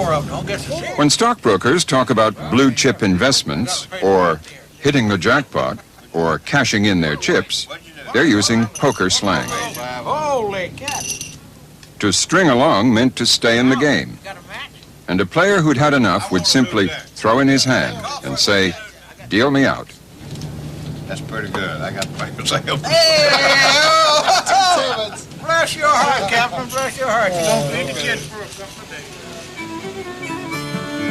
more of them. Don't get so serious. When stockbrokers talk about blue chip investments, or hitting the jackpot, or cashing in their chips, they're using poker slang. Holy cat. To string along meant to stay in the game. And a player who'd had enough would simply throw in his hand and say, deal me out. That's pretty good. I got papers. Hey, bless your heart, Captain. Bless your heart. You don't need the kids for a couple of days.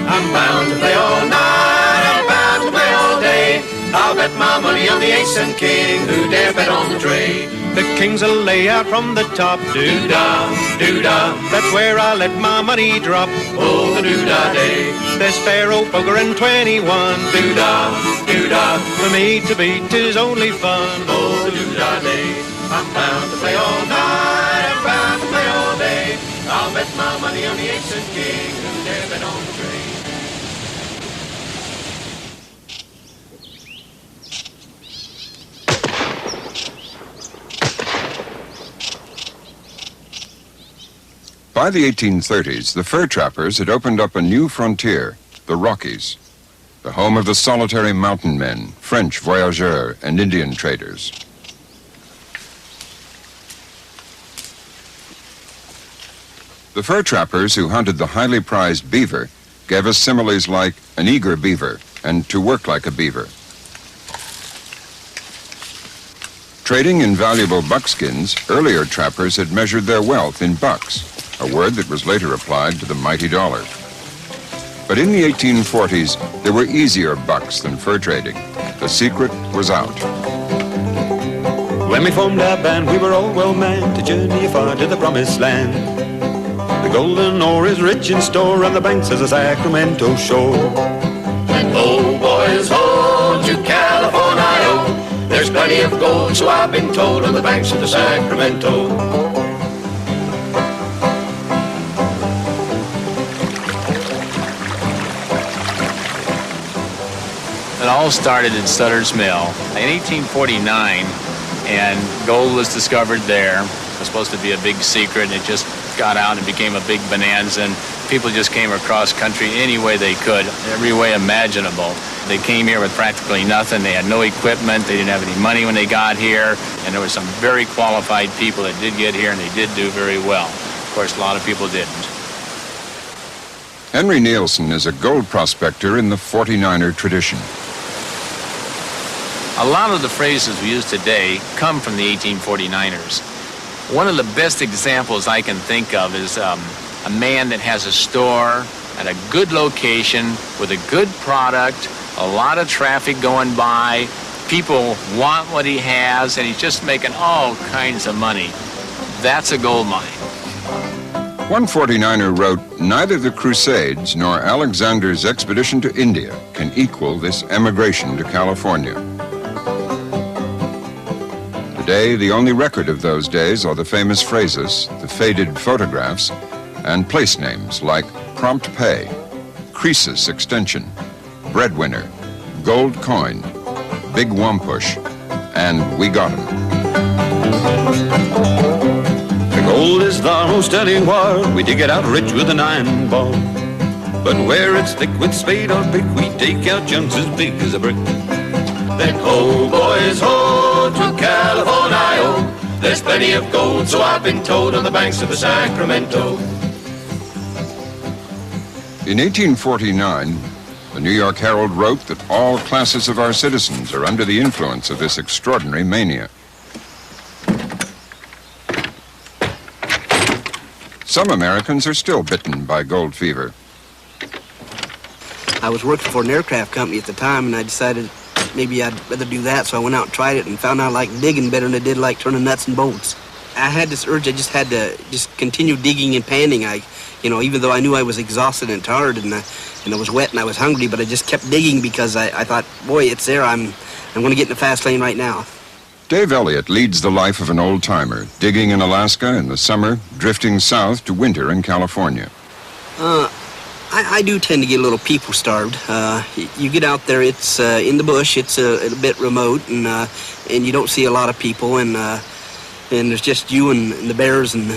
I'm bound to play all night. I'm bound to play all day. I'll bet my money on the ace and king. Who dare bet on the trade? The king's a layout from the top. Doo-dah, doo-dah. That's where I let my money drop. Oh, the doo-dah day. There's faro, poker, and 21. Doo-dah, doo-dah. For me to beat is only fun. Oh, the doo-dah day. I'm bound to play all night. I'm bound to play all day. I'll bet my money on the ace and king. Who dare bet on the trade? By the 1830s, the fur trappers had opened up a new frontier, the Rockies, the home of the solitary mountain men, French voyageurs, and Indian traders. The fur trappers who hunted the highly prized beaver gave us similes like an eager beaver and to work like a beaver. Trading in valuable buckskins, earlier trappers had measured their wealth in bucks, a word that was later applied to the mighty dollar. But in the 1840s, there were easier bucks than fur trading. The secret was out. When we formed our band, we were all well manned to journey afar to the promised land. The golden ore is rich in store on the banks of the Sacramento shore. Oh, boys, hold to California. There's plenty of gold, so I've been told, on the banks of the Sacramento. It all started in Sutter's Mill in 1849, and gold was discovered there. It was supposed to be a big secret, and it just got out and became a big bonanza, and people just came across country any way they could, every way imaginable. They came here with practically nothing. They had no equipment. They didn't have any money when they got here, and there were some very qualified people that did get here, and they did do very well. Of course, a lot of people didn't. Henry Nielsen is a gold prospector in the 49er tradition. A lot of the phrases we use today come from the 1849ers. One of the best examples I can think of is a man that has a store at a good location with a good product, a lot of traffic going by, people want what he has, and he's just making all kinds of money. That's a gold mine. One 49er wrote, "Neither the Crusades nor Alexander's expedition to India can equal this emigration to California." Today, the only record of those days are the famous phrases, the faded photographs, and place names like Prompt Pay, Croesus Extension, Breadwinner, Gold Coin, Big Wampush, and We Got 'em. The gold is the most anywhere. We dig it out rich with a 9-ball. But where it's thick with spade or pick, we take out chunks as big as a brick. Then ho, boys, ho, to California. There's plenty of gold, so I've been told, on the banks of the Sacramento. In 1849, the New York Herald wrote that all classes of our citizens are under the influence of this extraordinary mania. Some Americans are still bitten by gold fever. I was working for an aircraft company at the time, and I decided maybe I'd rather do that, so I went out and tried it and found out I liked digging better than I did like turning nuts and bolts. I had this urge, I just had to just continue digging and panning. Even though I knew I was exhausted and tired and I was wet and I was hungry, but I just kept digging because I thought, boy, it's there. I'm going to get in the fast lane right now. Dave Elliott leads the life of an old-timer, digging in Alaska in the summer, drifting south to winter in California. I do tend to get a little people-starved. You get out there, it's in the bush, it's a bit remote, and you don't see a lot of people, and there's just you and the bears and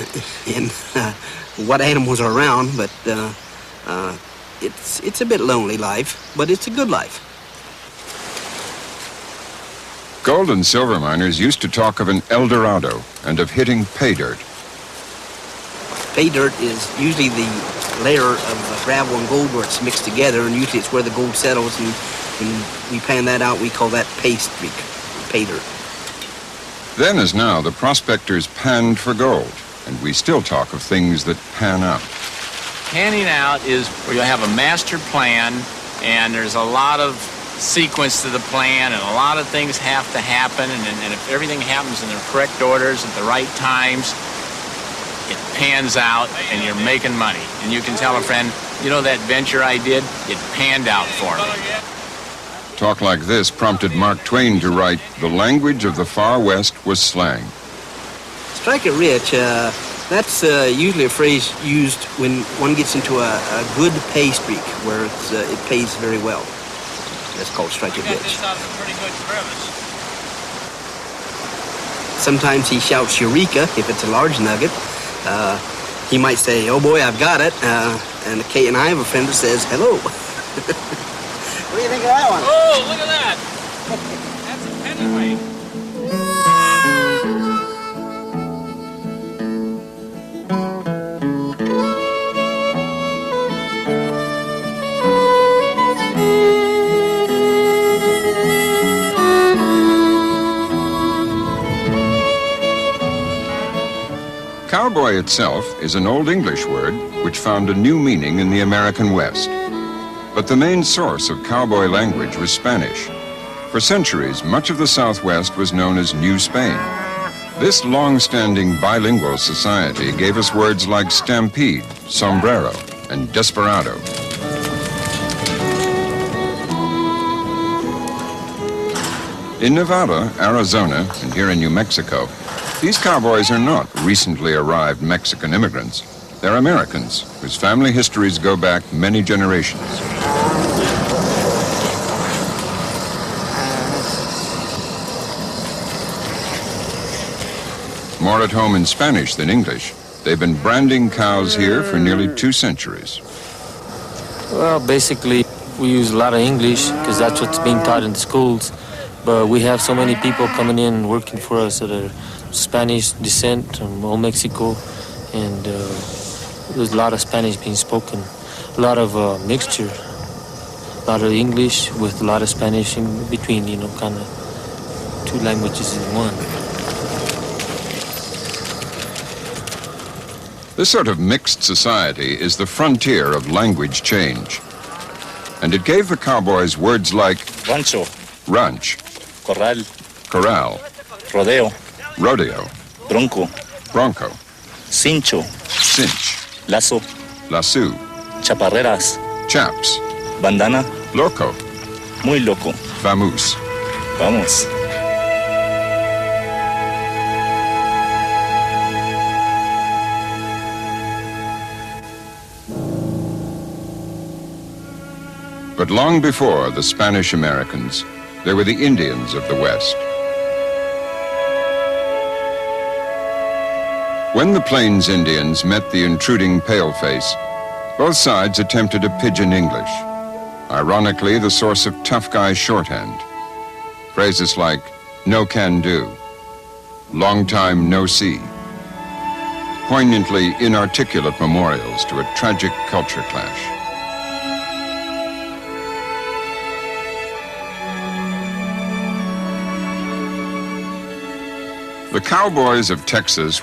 what animals are around. But It's a bit lonely life, but it's a good life. Gold and silver miners used to talk of an El Dorado and of hitting pay dirt. Pay dirt is usually the layer of gravel and gold where it's mixed together, and usually it's where the gold settles, and when we pan that out, we call that pay streak, pay dirt. Then as now, the prospectors panned for gold, and we still talk of things that pan out. Panning out is where you have a master plan, and there's a lot of sequence to the plan, and a lot of things have to happen, and if everything happens in the correct orders at the right times, it pans out and you're making money. And you can tell a friend, you know that venture I did? It panned out for me. Talk like this prompted Mark Twain to write, "The language of the Far West was slang." Strike it rich, that's usually a phrase used when one gets into a good pay streak where it pays very well. That's called strike it rich. This out of a pretty good crevice. Sometimes he shouts Eureka if it's a large nugget. He might say, "Oh boy, I've got it." And Kate and I have a friend that says, "Hello." What do you think of that one? Oh, look at that. That's a pennyweight. Cowboy itself is an Old English word which found a new meaning in the American West. But the main source of cowboy language was Spanish. For centuries, much of the Southwest was known as New Spain. This long-standing bilingual society gave us words like stampede, sombrero, and desperado. In Nevada, Arizona, and here in New Mexico, these cowboys are not recently arrived Mexican immigrants. They're Americans whose family histories go back many generations. More at home in Spanish than English, they've been branding cows here for nearly 2 centuries. Well, basically, we use a lot of English because that's what's being taught in the schools. But we have so many people coming in and working for us that are Spanish descent from Old Mexico, and there's a lot of Spanish being spoken, a lot of mixture, a lot of English with a lot of Spanish in between, kind of 2 languages in one. This sort of mixed society is the frontier of language change. And it gave the cowboys words like rancho, ranch, corral, corral, rodeo, rodeo, bronco, bronco, cincho, cinch, lazo, lasso, chaparreras, chaps, bandana, loco, muy loco. vamoose. Vamos. But long before the Spanish Americans, there were the Indians of the West. When the Plains Indians met the intruding paleface, both sides attempted a pidgin English, ironically the source of tough guy shorthand. Phrases like, no can do, long time no see, poignantly inarticulate memorials to a tragic culture clash. The cowboys of Texas